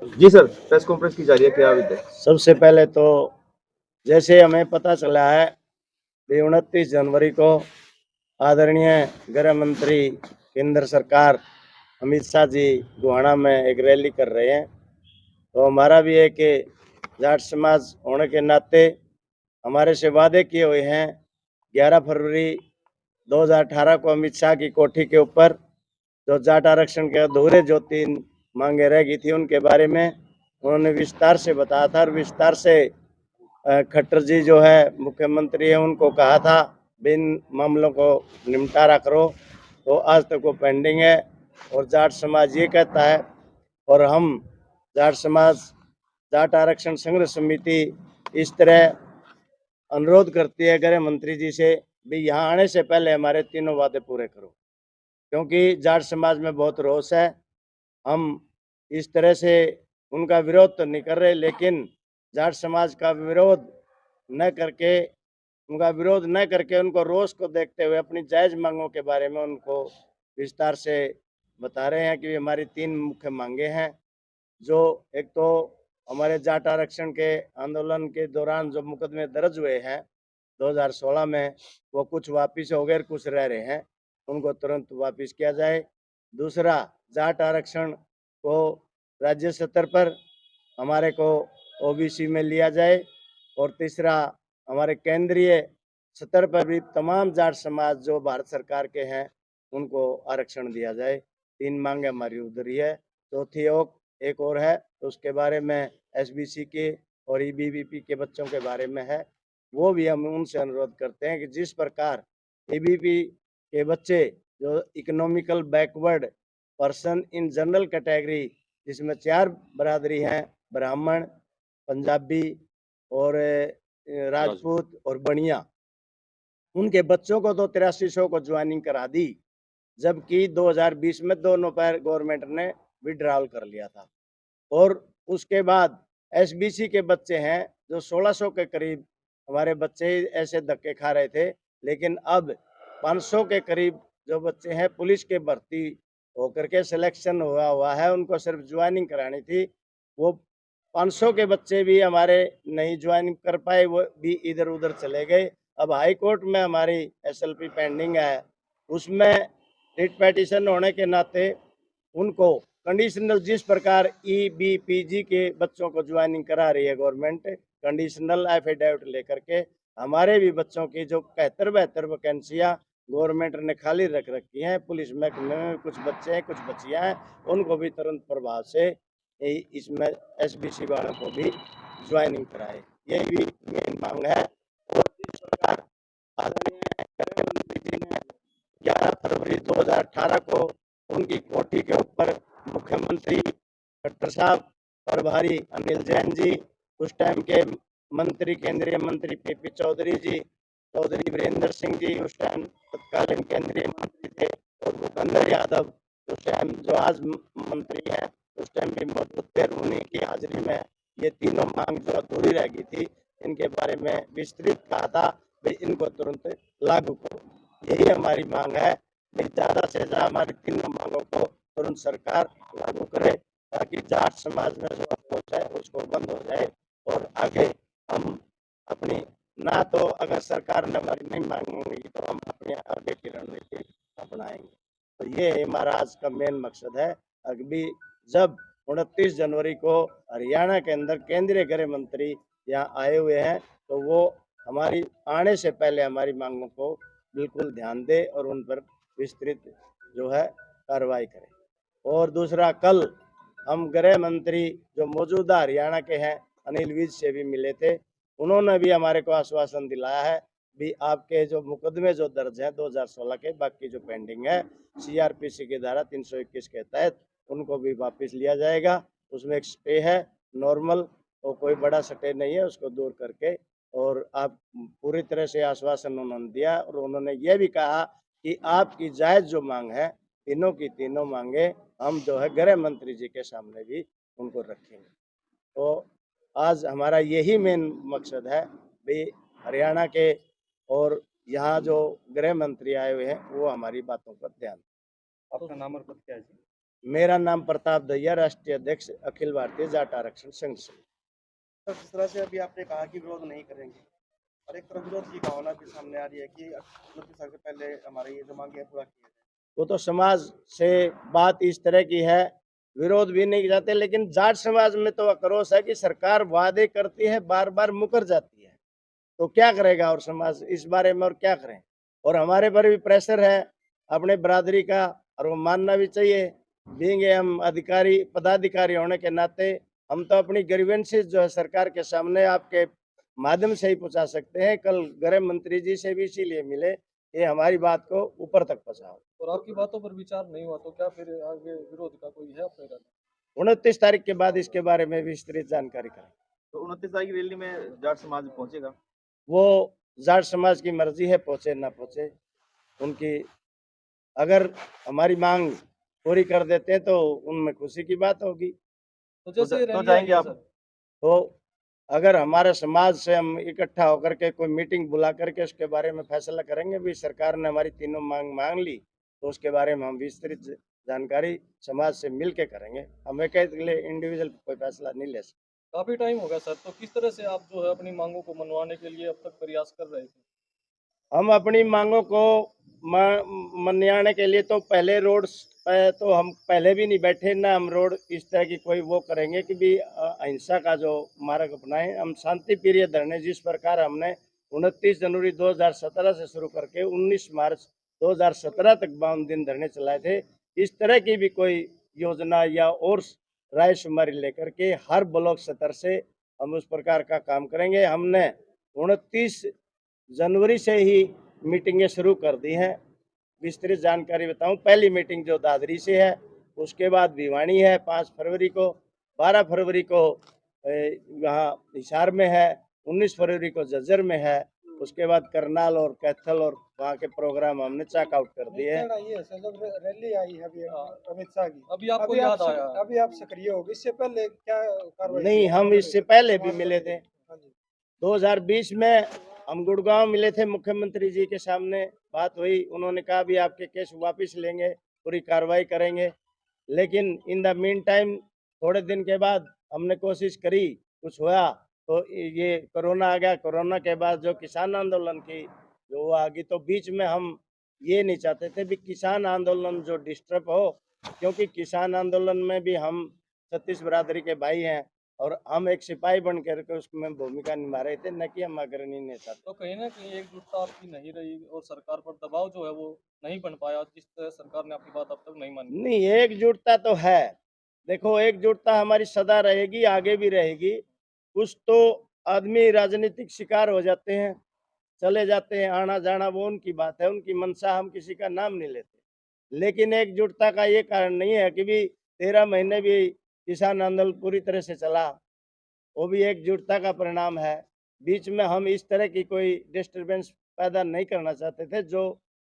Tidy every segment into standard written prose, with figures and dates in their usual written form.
जी sir, press conference की जा रही है, क्या विद है? सबसे पहले तो जैसे हमें पता चला है कि 29 जनवरी को आदरणीय गृह मंत्री केंद्र सरकार अमित शाह जी गोहाना में एक रैली कर रहे हैं, तो हमारा भी एक जाट समाज होने के नाते हमारे से वादे किए हुए हैं 11 फरवरी 2018 को अमित शाह की कोठी के ऊपर जो जाट आरक्षण के अधूरे जो 3 मांगे रह गई थी उनके बारे में उन्होंने विस्तार से बताया था और विस्तार से खट्टर जी जो है मुख्यमंत्री है उनको कहा था बिन मामलों को निपटारा करो, तो आज तक वो पेंडिंग है। और जाट समाज ये कहता है और हम जाट समाज जाट आरक्षण संघर्ष समिति इस तरह अनुरोध करती है गृह मंत्री जी से भी यहाँ आने से पहले हमारे तीनों वादे पूरे करो, क्योंकि जाट समाज में बहुत रोष है। हम इस तरह से उनका विरोध तो नहीं कर रहे, लेकिन जाट समाज का विरोध न करके उनको रोष को देखते हुए अपनी जायज मांगों के बारे में उनको विस्तार से बता रहे हैं कि हमारी 3 मुख्य मांगे हैं। जो एक तो हमारे जाट आरक्षण के आंदोलन के दौरान जो मुकदमे दर्ज हुए हैं 2016 में, वो कुछ वापिस हो गए, कुछ रह रहे हैं, उनको तुरंत वापिस किया जाए। दूसरा, जाट आरक्षण को राज्य स्तर पर हमारे को ओबीसी में लिया जाए। और तीसरा, हमारे केंद्रीय स्तर पर भी तमाम जाट समाज जो भारत सरकार के हैं उनको आरक्षण दिया जाए। 3 मांगे हमारी उधर ही है। चौथी एक और है, तो उसके बारे में एसबीसी के और ईबीवीपी के बच्चों के बारे में है, वो भी हम उनसे अनुरोध करते हैं कि जिस प्रकार ईबीपी के बच्चे जो economical backward person in general category, जिसमें 4 बरादरी हैं, ब्राह्मण, पंजाबी और राजपूत और बनिया, उनके बच्चों को तो 8300 को ज्वाइनिंग करा दी, जबकि 2020 में दोनों पर गवर्नमेंट ने विड्रॉल कर लिया था। और उसके बाद एसबीसी के बच्चे हैं जो 1600 के करीब हमारे बच्चे ऐसे धक्के खा रहे थे, लेकिन अब 500 के करीब जो बच्चे हैं पुलिस के भर्ती होकर के सिलेक्शन हुआ है, उनको सिर्फ ज्वाइनिंग करानी थी। वो 500 के बच्चे भी हमारे नहीं ज्वाइन कर पाए, वो भी इधर उधर चले गए। अब हाई कोर्ट में हमारी एसएलपी पेंडिंग है, उसमें रिट पिटीशन होने के नाते उनको कंडीशनल जिस प्रकार ईबीपीजी के बच्चों को ज्वाइनिंग करा रही है गवर्नमेंट कंडीशनल एफिडेविट लेकर के, हमारे भी बच्चों की जो 71-72 वैकेंसियां गवर्नमेंट ने खाली रख रखी हैं पुलिस महकमे में, कुछ बच्चे हैं कुछ बच्चियां हैं, उनको भी तुरंत प्रभाव से इसमें एसबीसी वालों को भी ज्वाइनिंग कराए, यही भी मेन मांग है। और जिस प्रकार आदरणीय गृह मंत्री जी ने 11 फरवरी 2018 को उनकी कोठी के ऊपर मुख्यमंत्री खट्टर साहब, प्रभारी अनिल जैन जी, उस टाइम के मंत्री केंद्रीय मंत्री पीपी चौधरी जी, चौधरी वीरेंद्र सिंह जी उस टाइम तत्कालीन केंद्रीय मंत्री थे, और भूपेंद्र यादव उस टाइम जो आज मंत्री है उस टाइम भी मौजूद थे। उन्हीं की हाजिरी में ये तीनों मांग जो अधूरी रह गई थी इनके बारे में विस्तृत कहा था भाई इनको तुरंत लागू करो। यही हमारी मांग है कि ज्यादा से ज्यादा हमारी तीनों मांगों को तुरंत सरकार लागू करे, ताकि जाट समाज में जो अफसोस है उसको बंद हो जाए। और आगे हम अपनी ना तो अगर सरकार ने हमारी नहीं मांगेंगी तो हम अपने आगे की रणनीति अपनाएंगे। तो ये हमारा आज का मेन मकसद है। अभी जब 29 जनवरी को हरियाणा के अंदर केंद्रीय गृह मंत्री यहाँ आए हुए हैं, तो वो हमारी आने से पहले हमारी मांगों को बिल्कुल ध्यान दे और उन पर विस्तृत जो है कार्रवाई करें। और दूसरा, कल हम गृह मंत्री जो मौजूदा हरियाणा के हैं अनिल विज से भी मिले थे, उन्होंने भी हमारे को आश्वासन दिलाया है भी आपके जो मुकदमे जो दर्ज हैं 2016 के, बाकी जो पेंडिंग है सीआरपीसी की धारा 321 के तहत उनको भी वापस लिया जाएगा। उसमें एक स्टे है नॉर्मल, तो कोई बड़ा स्टे नहीं है, उसको दूर करके। और आप पूरी तरह से आश्वासन उन्होंने दिया, और उन्होंने ये भी कहा कि आपकी जायज जो मांग है तीनों की तीनों मांगे हम जो है गृह मंत्री जी के सामने भी उनको रखेंगे। तो आज हमारा यही मेन मकसद है भाई हरियाणा के और यहाँ जो गृह मंत्री आए हुए हैं वो हमारी बातों पर ध्यान। आपका नाम और पद क्या है जी? मेरा नाम प्रताप दहिया, राष्ट्रीय अध्यक्ष अखिल भारतीय जाट आरक्षण संघ से। सर, जिस तरह से अभी आपने कहा कि विरोध नहीं करेंगे और एक तरफ विरोध की भावना भी सामने आ रही है कि 29 साल से पहले हमारी ये जो मांगे हैं पूरा किया जाए। वो तो समाज से बात इस तरह की है, विरोध भी नहीं जाते, लेकिन जाट समाज में तो आक्रोश है कि सरकार वादे करती है, बार बार मुकर जाती है, तो क्या करेगा और समाज इस बारे में, और क्या करें। और हमारे पर भी प्रेशर है अपने बरादरी का, और वो मानना भी चाहिए। बीइंग हम अधिकारी पदाधिकारी होने के नाते हम तो अपनी ग्रीवेंसेस जो है सरकार के सामने आपके माध्यम से ही पहुंचा सकते हैं। कल गृह मंत्री जी से भी इसीलिए मिले, ये हमारी बात को ऊपर तक पहुंचाओ। और आपकी बातों पर विचार नहीं हुआ तो क्या फिर आगे विरोध का कोई है अपने इरादा? 29 तारीख के बाद इसके बारे में विस्तृत जानकारी करें। तो 29 तारीख की रैली में जाट समाज पहुंचेगा। वो जाट समाज की मर्जी है, पहुंचे ना पहुंचे उनकी। अगर हमारी मांग पूरी कर देते हैं तो उनमें खुशी की बात होगी। तो जैसे तो रैली जाएंगे आई है आप? सर, तो अगर हमारे समाज से हम इकट्ठा होकर के कोई मीटिंग बुला करके उसके बारे में फैसला करेंगे, भी सरकार ने हमारी तीनों मांग मांग ली, तो उसके बारे में हम विस्तृत जानकारी समाज से मिल के करेंगे। हम अकेले इंडिविजुअल कोई फैसला नहीं ले सकते। काफी टाइम हो गया सर, तो किस तरह से आप जो है अपनी मांगों को मनवाने के लिए अब तक प्रयास कर रहे थे? हम अपनी मांगों को मनाने के लिए तो पहले रोड पे तो हम पहले भी नहीं बैठे, ना हम रोड इस तरह की कोई वो करेंगे कि भी अहिंसा का जो मार्ग अपनाएं। हम शांति प्रिय धरने जिस प्रकार हमने 29 जनवरी 2017 से शुरू करके 19 मार्च 2017 तक 52 दिन धरने चलाए थे, इस तरह की भी कोई योजना या और रायशुमारी लेकर के हर ब्लॉक स्तर से हम उस प्रकार का काम करेंगे। हमने 29 जनवरी से ही मीटिंगें शुरू कर दी हैं। विस्तृत जानकारी बताऊं, पहली मीटिंग जो दादरी से है, उसके बाद भिवानी है 5 फरवरी को, 12 फरवरी को यहाँ हिसार में है, 19 फरवरी को झज्जर में है, उसके बाद करनाल और कैथल और वहाँ के प्रोग्राम हमने चेक आउट कर दिए हैं। ये है सर, जब रैली आई है अभी अमित शाह की, अभी आपको याद आया? अभी आप सक्रिय हो गए, इससे पहले क्या कार्रवाई नहीं, की? हम इससे पहले भी समाज मिले पर- थे। हाँ जी। 2020 में हम गुड़गांव मिले थे, मुख्यमंत्री जी के सामने बात हुई, उन्होंने कहा भी आपके केस वापस लेंगे, पूरी कार्रवाई करेंगे। लेकिन इन द मीन टाइम थोड़े दिन के बाद हमने कोशिश करी, कुछ हुआ तो ये कोरोना आ गया। कोरोना के बाद जो किसान आंदोलन की जो वो आ गई, तो बीच में हम ये नहीं चाहते थे भी किसान आंदोलन जो डिस्टर्ब हो, क्योंकि किसान आंदोलन में भी हम 36 बरादरी के भाई हैं और हम एक सिपाही बन करके उसमें भूमिका निभा रहे थे, न कि हम अग्रणी नेता थे। तो कहीं ना कहीं एकजुटता आपकी नहीं रही और सरकार पर दबाव जो है वो नहीं बन पाया, जिस तरह सरकार ने आपकी बात अब तक नहीं मानी। नहीं, एकजुटता तो है। देखो, एकजुटता हमारी सदा रहेगी, आगे भी रहेगी। कुछ तो आदमी राजनीतिक शिकार हो जाते हैं, चले जाते हैं, आना जाना वो उनकी बात है, उनकी मंशा, हम किसी का नाम नहीं लेते। लेकिन एकजुटता का ये कारण नहीं है कि भी 13 महीने भी किसान आंदोलन पूरी तरह से चला, वो भी एकजुटता का परिणाम है। बीच में हम इस तरह की कोई डिस्टरबेंस पैदा नहीं करना चाहते थे। जो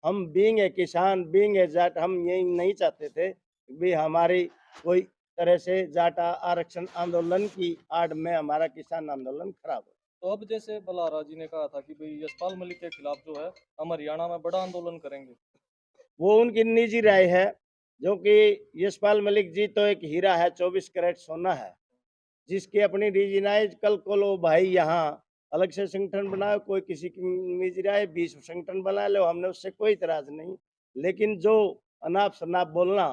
हम बीइंग ए किसान, बीइंग ए जाट, हम यही नहीं चाहते थे भी हमारी कोई तरह से जाट आरक्षण आंदोलन की आड़ में हमारा किसान आंदोलन खराब हो। तो अब जैसे बलारा जी ने कहा था कि भाई यशपाल मलिक के खिलाफ जो है हम हरियाणा में बड़ा आंदोलन करेंगे। वो उनकी निजी राय है, जो कि यशपाल मलिक जी तो एक हीरा है, 24 कैरेट सोना है, जिसकी अपनी रीजनाइज। कल को लो भाई यहाँ अलग से संगठन बनाओ, कोई किसी की निजी राय 20 संगठन बना लो, हमने उससे कोई इतराज नहीं। लेकिन जो अनाप शनाप बोलना,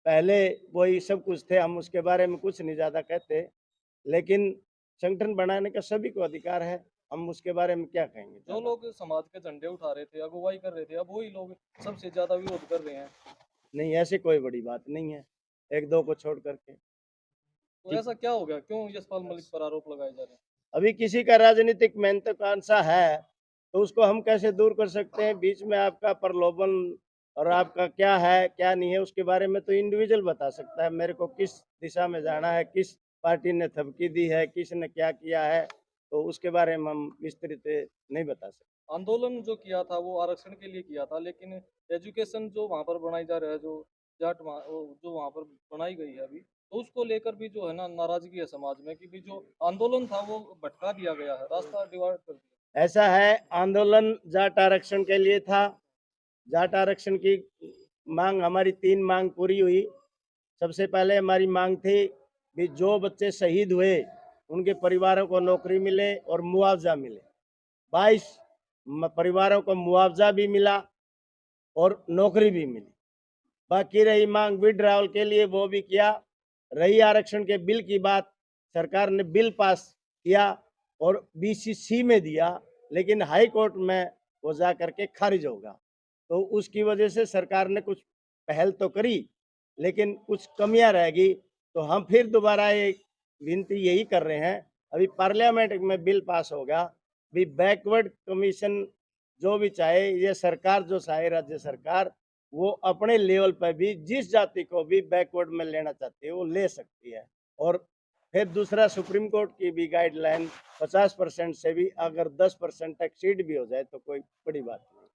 पहले वही सब कुछ थे, हम उसके बारे में कुछ नहीं ज्यादा कहते। लेकिन संगठन बनाने का सभी को अधिकार है, हम उसके बारे में क्या कहेंगे। जो लोग समाज के झंडे उठा रहे थे, अगुवाई कर रहे थे, अब वही लोग सबसे ज्यादा विरोध कर रहे हैं। नहीं, ऐसी कोई बड़ी बात नहीं है, एक दो को छोड़ करके। तो ऐसा क्या हो गया, क्यों यशपाल मलिक पर आरोप लगाए जा रहे हैं? अभी किसी का राजनीतिक महत्वाकांक्षा है तो उसको हम कैसे दूर कर सकते हैं। बीच में आपका प्रलोभन और आपका क्या है क्या नहीं है, उसके बारे में तो इंडिविजुअल बता सकता है मेरे को किस दिशा में जाना है, किस पार्टी ने थपकी दी है, किसने क्या किया है, तो उसके बारे में हम विस्तृत नहीं बता सकते। आंदोलन जो किया था वो आरक्षण के लिए किया था, लेकिन एजुकेशन जो वहाँ पर बनाई जा रहा है, जो जाट जो वहाँ पर बनाई गई है अभी, तो उसको लेकर भी जो है ना नाराजगी है समाज में कि भी जो आंदोलन था वो भटका दिया गया है, रास्ता डिवाइड कर दिया। ऐसा है, आंदोलन जाट आरक्षण के लिए था। जाट आरक्षण की मांग, हमारी 3 मांग पूरी हुई। सबसे पहले हमारी मांग थी कि जो बच्चे शहीद हुए उनके परिवारों को नौकरी मिले और मुआवजा मिले। 22 परिवारों को मुआवजा भी मिला और नौकरी भी मिली। बाकी रही मांग विड्रॉल के लिए, वो भी किया। रही आरक्षण के बिल की बात, सरकार ने बिल पास किया और बीसीसी में दिया, लेकिन हाई कोर्ट में वो जा करके खारिज होगा। तो उसकी वजह से सरकार ने कुछ पहल तो करी, लेकिन कुछ कमियां रहेगी। तो हम फिर दोबारा एक विनती यही कर रहे हैं, अभी पार्लियामेंट में बिल पास होगा, भी बैकवर्ड कमीशन जो भी चाहे, ये सरकार जो चाहे राज्य सरकार, वो अपने लेवल पर भी जिस जाति को भी बैकवर्ड में लेना चाहती है वो ले सकती है। और फिर दूसरा, सुप्रीम कोर्ट की भी गाइडलाइन 50% से भी अगर 10% एक्सीड भी हो जाए तो कोई बड़ी बात नहीं।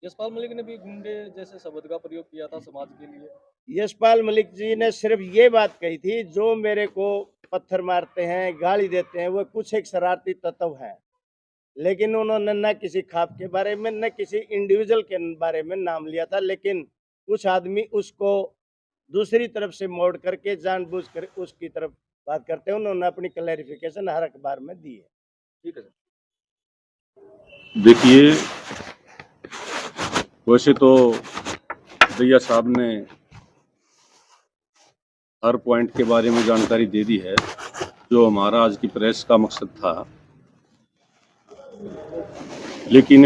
यशपाल मलिक ने भी गुंडे जैसे शब्द का प्रयोग किया था समाज के लिए। यशपाल मलिक जी ने सिर्फ ये बात कही थी, जो मेरे को पत्थर मारते हैं, गाली देते हैं, वो कुछ एक शरारती तत्व है, लेकिन उन्होंने न किसी खाप के बारे में न किसी इंडिविजुअल के बारे में नाम लिया था। लेकिन कुछ आदमी उसको दूसरी तरफ से मोड़ करके जानबूझकर उसकी तरफ बात करते हैं। उन्होंने अपनी क्लैरिफिकेशन हर अखबार में दी है। ठीक है सर। देखिए, वैसे तो भैया साहब ने हर पॉइंट के बारे में जानकारी दे दी है, जो हमारा आज की प्रेस का मकसद था। लेकिन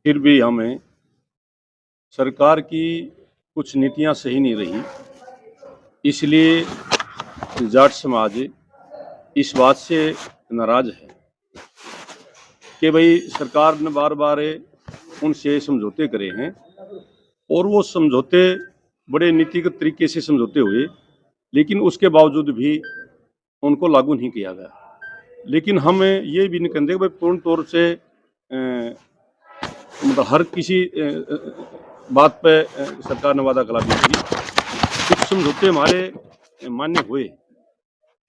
फिर भी हमें सरकार की कुछ नीतियां सही नहीं रही, इसलिए जाट समाज इस बात से नाराज है कि भाई सरकार ने बार बार उनसे समझौते करे हैं और वो समझौते बड़े नीतिगत तरीके से समझौते हुए, लेकिन उसके बावजूद भी उनको लागू नहीं किया गया। लेकिन हम ये भी नहीं कहते कि भाई पूर्ण तौर से मतलब हर किसी बात पे सरकार ने वादा खिलाफी की। कुछ समझौते हमारे मान्य हुए,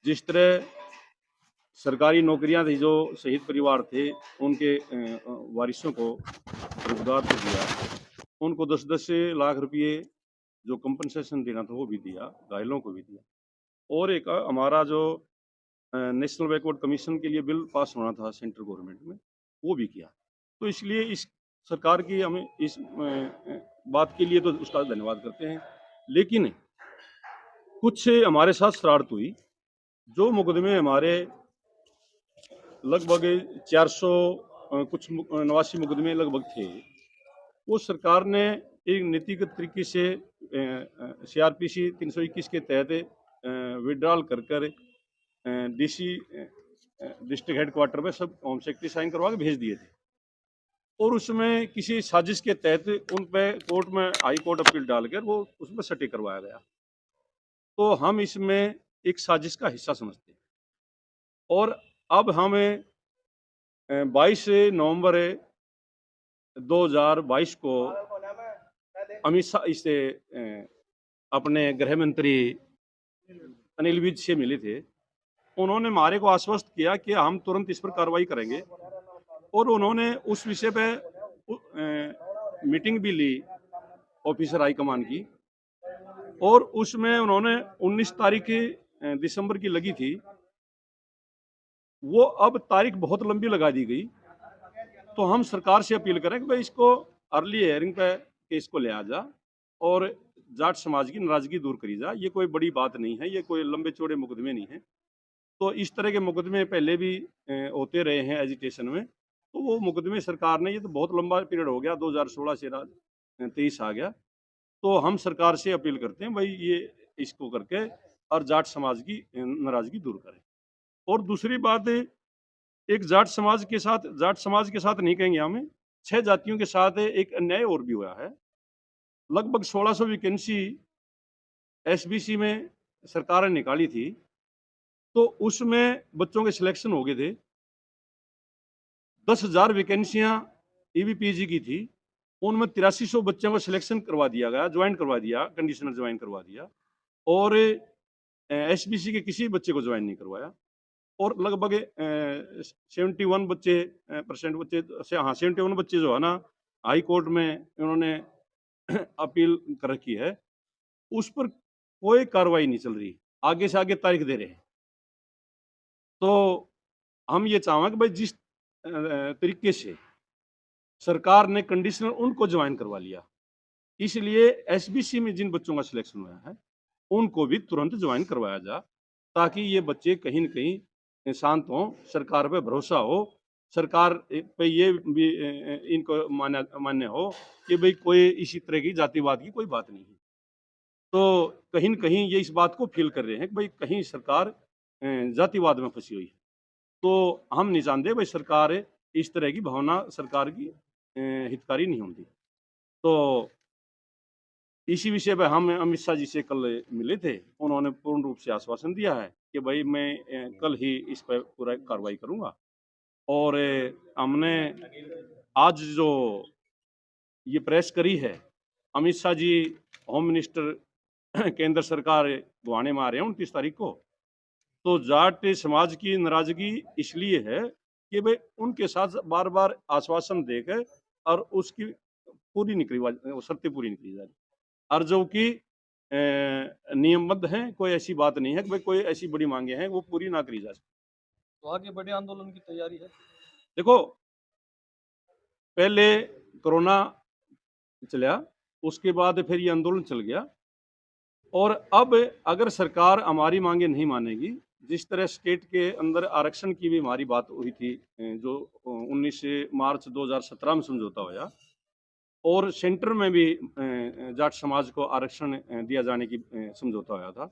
जिस तरह सरकारी नौकरियां थी, जो शहीद परिवार थे उनके वारिसों को रुजगार को दिया, उनको 10-10 लाख रुपये जो कंपनसेशन देना था वो भी दिया, घायलों को भी दिया। और एक हमारा जो नेशनल बैकवर्ड कमीशन के लिए बिल पास होना था सेंट्रल गवर्नमेंट में, वो भी किया। तो इसलिए इस सरकार की हमें इस बात के लिए तो उसका धन्यवाद करते हैं। लेकिन कुछ हमारे साथ शरारत हुई। जो मुकदमे हमारे लगभग 400 कुछ 89 मुकदमे लगभग थे, वो सरकार ने एक नीतिगत तरीके से CRPC 321 के तहत विड्रॉल कर DC डिस्ट्रिक्ट हेडक्वार्टर में सब होम सेक्रेटरी साइन करवा के भेज दिए थे। और उसमें किसी साजिश के तहत उन पे कोर्ट में हाई कोर्ट अपील डालकर वो उसमें सटी करवाया गया। तो हम इसमें एक साजिश का हिस्सा समझते हैं। और अब हमें 22 नवंबर 2022 को अमित शाह इससे अपने गृह मंत्री अनिल विज से मिले थे। उन्होंने हमारे को आश्वस्त किया कि हम तुरंत इस पर कार्रवाई करेंगे, और उन्होंने उस विषय पे मीटिंग भी ली ऑफिसर हाईकमान की, और उसमें उन्होंने 19 तारीख दिसंबर की लगी थी, वो अब तारीख बहुत लंबी लगा दी गई। तो हम सरकार से अपील करें कि भाई इसको अर्ली हियरिंग पे केस को ले आ जा और जाट समाज की नाराजगी दूर करी जा। ये कोई बड़ी बात नहीं है, ये कोई लंबे चौड़े मुकदमे नहीं है। तो इस तरह के मुकदमे पहले भी होते रहे हैं एजिटेशन में। तो वो मुकदमे सरकार ने, ये तो बहुत लंबा पीरियड हो गया, 2016 से 23 आ गया। तो हम सरकार से अपील करते हैं भाई ये इसको करके और जाट समाज की नाराजगी दूर करें। और दूसरी बात, एक जाट समाज के साथ नहीं कहेंगे हमें, 6 जातियों के साथ एक अन्याय और भी हुआ है। लगभग 1600 वैकेंसी SBC में सरकार ने निकाली थी, तो उसमें बच्चों के सिलेक्शन हो गए थे। 10,000 वैकेंसियां EBPG की थी, उनमें 8300 बच्चों को सिलेक्शन करवा दिया गया, ज्वाइन करवा दिया, कंडीशनल ज्वाइन करवा दिया, और SBC के किसी बच्चे को ज्वाइन नहीं करवाया। और लगभग 71 बच्चे 71 बच्चे जो है ना, हाई कोर्ट में उन्होंने अपील कर रखी है, उस पर कोई कार्रवाई नहीं चल रही, आगे से आगे तारीख दे रहे हैं। तो हम ये चाहेंगे कि भाई जिस तरीके से सरकार ने कंडीशनल उनको ज्वाइन करवा लिया, इसलिए एसबीसी में जिन बच्चों का सिलेक्शन हुआ है उनको भी तुरंत ज्वाइन करवाया जा, ताकि ये बच्चे कहीं न कहीं शांत हों, सरकार पे भरोसा हो, सरकार पे ये भी इनको मान्य हो कि भाई कोई इसी तरह की जातिवाद की कोई बात नहीं है। तो कहीं न कहीं ये इस बात को फ़ील कर रहे हैं कि भाई कहीं सरकार जातिवाद में फँसी हुई है। तो हम नहीं चाहते भाई सरकार इस तरह की भावना सरकार की हितकारी नहीं होती। तो इसी विषय पे हम अमित शाह जी से कल मिले थे। उन्होंने पूर्ण रूप से आश्वासन दिया है कि भाई मैं कल ही इस पे पूरा कार्रवाई करूँगा। और हमने आज जो ये प्रेस करी है, अमित शाह जी होम मिनिस्टर केंद्र सरकार गुवाहाटी में आ रहे हैं 29 तारीख को। तो जाट समाज की नाराज़गी इसलिए है कि भाई उनके साथ बार-बार आश्वासन देकर और उसकी पूरी नहीं करवा शर्तें पूरी नहीं की जा रही। और जो कि नियमबद्ध हैं, कोई ऐसी बात नहीं है कि भाई कोई ऐसी बड़ी माँगे हैं वो पूरी ना करी जा सके। तो आगे बड़े आंदोलन की तैयारी है। देखो, पहले कोरोना चला, उसके बाद फिर ये आंदोलन चल गया और अब अगर सरकार हमारी माँगें नहीं मानेगी, जिस तरह स्टेट के अंदर आरक्षण की भी हमारी बात हुई थी जो 19 मार्च 2017 में समझौता होया और सेंटर में भी जाट समाज को आरक्षण दिया जाने की समझौता होया था।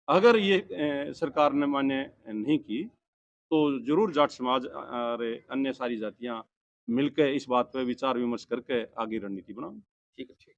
अगर ये सरकार ने मान्य नहीं की, तो ज़रूर जाट समाज और अन्य सारी जातियाँ मिलकर इस बात पे विचार विमर्श करके आगे रणनीति बनाएँगे। ठीक है।